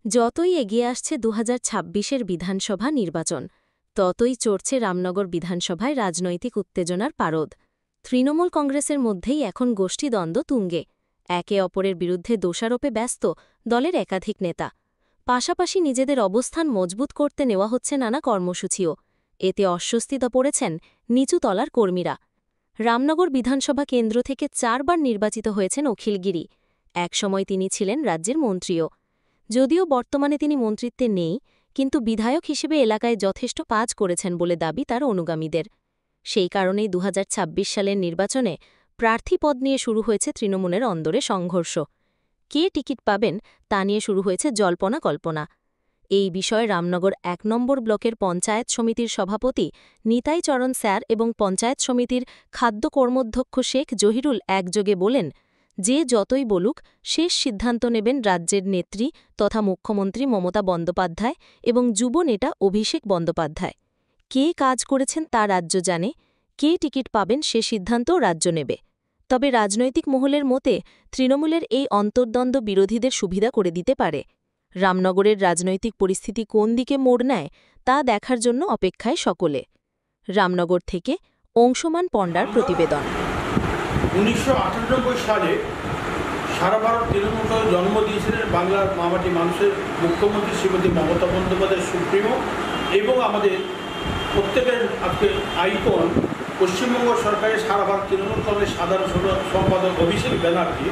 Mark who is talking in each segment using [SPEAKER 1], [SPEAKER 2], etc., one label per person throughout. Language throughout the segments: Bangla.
[SPEAKER 1] যতই এগিয়ে আসছে ২০২৬-এর বিধানসভা নির্বাচন, ততই চড়ছে রামনগর বিধানসভায় রাজনৈতিক উত্তেজনার পারদ। তৃণমূল কংগ্রেসের মধ্যেই এখন গোষ্ঠীদ্বন্দ্ব তুঙ্গে। একে অপরের বিরুদ্ধে দোষারোপে ব্যস্ত দলের একাধিক নেতা। পাশাপাশি নিজেদের অবস্থান মজবুত করতে নেওয়া হচ্ছে নানা কর্মসূচিও। এতে অস্বস্তিতে পড়েছেন নিচু তলার কর্মীরা। রামনগর বিধানসভা কেন্দ্র থেকে ৪ বার নির্বাচিত হয়েছেন অখিল গিরি। একসময় তিনি ছিলেন রাজ্যের মন্ত্রীও। যদিও বর্তমানে তিনি মন্ত্রিত্বে নেই, কিন্তু বিধায়ক হিসেবে এলাকায় যথেষ্ট কাজ করেছেন বলে দাবি তার অনুগামীদের। সেই কারণেই ২০২৬ সালের নির্বাচনে প্রার্থী পদ নিয়ে শুরু হয়েছে তৃণমূলের অন্দরে সংঘর্ষ। কে টিকিট পাবেন তা নিয়ে শুরু হয়েছে জল্পনা কল্পনা। এই বিষয়ে রামনগর ১ নম্বর ব্লকের পঞ্চায়েত সমিতির সভাপতি নিতাই চরণ স্যার এবং পঞ্চায়েত সমিতির খাদ্য কর্মাধ্যক্ষ শেখ জহিরুল একযোগে বলেন, যে যতই বলুক শেষ সিদ্ধান্ত নেবেন রাজ্যের নেত্রী তথা মুখ্যমন্ত্রী মমতা বন্দ্যোপাধ্যায় এবং যুব নেতা অভিষেক বন্দ্যোপাধ্যায়। কে কাজ করেছেন তা রাজ্য জানে, কে টিকিট পাবেন সে সিদ্ধান্তও রাজ্য নেবে। তবে রাজনৈতিক মহলের মতে তৃণমূলের এই অন্তর্দ্বন্দ্ব বিরোধীদের সুবিধা করে দিতে পারে। রামনগরের রাজনৈতিক পরিস্থিতি কোন দিকে মোড় নেয় তা দেখার জন্য অপেক্ষায় সকলে। রামনগর থেকে অংশমান পণ্ডার প্রতিবেদন।
[SPEAKER 2] ১৯৯৮ সালে সারা ভারত তৃণমূলকে জন্ম দিয়েছিলেন বাংলার মামাটি মানুষের মুখ্যমন্ত্রী শ্রীমতী মমতা বন্দ্যোপাধ্যায় সুপ্রিমো এবং আমাদের প্রত্যেকের আজকে আইকন পশ্চিমবঙ্গ সরকারের সারা ভারত তৃণমূল কংগ্রেস সাধারণ সম্পাদক অভিষেক ব্যানার্জি।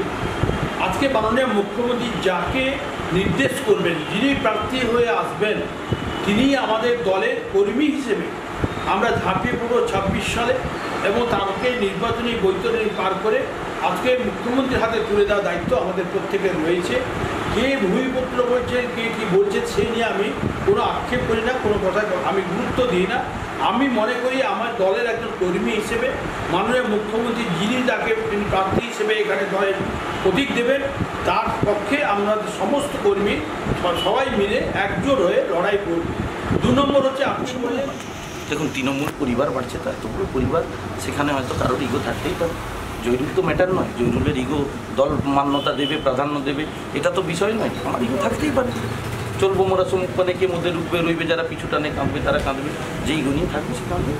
[SPEAKER 2] আজকে মাননীয় মুখ্যমন্ত্রী যাকে নির্দেশ করবেন, যিনি প্রার্থী হয়ে আসবেন, তিনি আমাদের দলের কর্মী হিসেবে আমরা ঝাঁপিয়ে পড়ব ২৬ সালে এবং তাকে নির্বাচনী বৈতরণী পার করে আজকে মুখ্যমন্ত্রীর হাতে তুলে দেওয়ার দায়িত্ব আমাদের প্রত্যেকের রয়েছে। কে ভূমিপত্র বলছেন, কে কী বলছেন, সে নিয়ে আমি কোনো আক্ষেপ করি না, কোনো কথা আমি গুরুত্ব দিই না। আমি মনে করি আমার দলের একজন কর্মী হিসেবে মাননীয় মুখ্যমন্ত্রী যিনি তাকে প্রার্থী হিসেবে এখানে দলের প্রতীক দেবেন, তার পক্ষে আমরা সমস্ত কর্মী সবাই মিলে একজোট হয়ে লড়াই করব। ২ নম্বর হচ্ছে আপনি বললেন,
[SPEAKER 3] দেখুন তৃণমূল পরিবার বাড়ছে, তো এত বড় পরিবার, সেখানে হয়তো কারোর ইগো থাকতেই পারে। জয়রুল তো ম্যাটার নয়, জয়রুলের ইগো দল মান্যতা দেবে, প্রাধান্য দেবে, এটা তো বিষয় নয়। আমার ইগো থাকতেই পারে। চলবো মোরা সমুখ পানে কে মধ্যে রুখবে রইবে, যারা পিছু টানে কাঁদবে তারা কাঁদবে, যেই ইগো নিয়ে থাকবে সে কাঁদবে।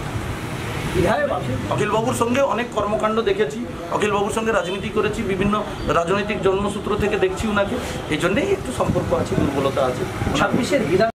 [SPEAKER 3] অখিলবাবুর সঙ্গে অনেক কর্মকাণ্ড দেখেছি, অখিলবাবুর সঙ্গে রাজনীতি করেছি, বিভিন্ন রাজনৈতিক জন্মসূত্র থেকে দেখছি ওনাকে, এই জন্যেই একটু সম্পর্ক আছে, দুর্বলতা আছে।
[SPEAKER 4] ২৬-এর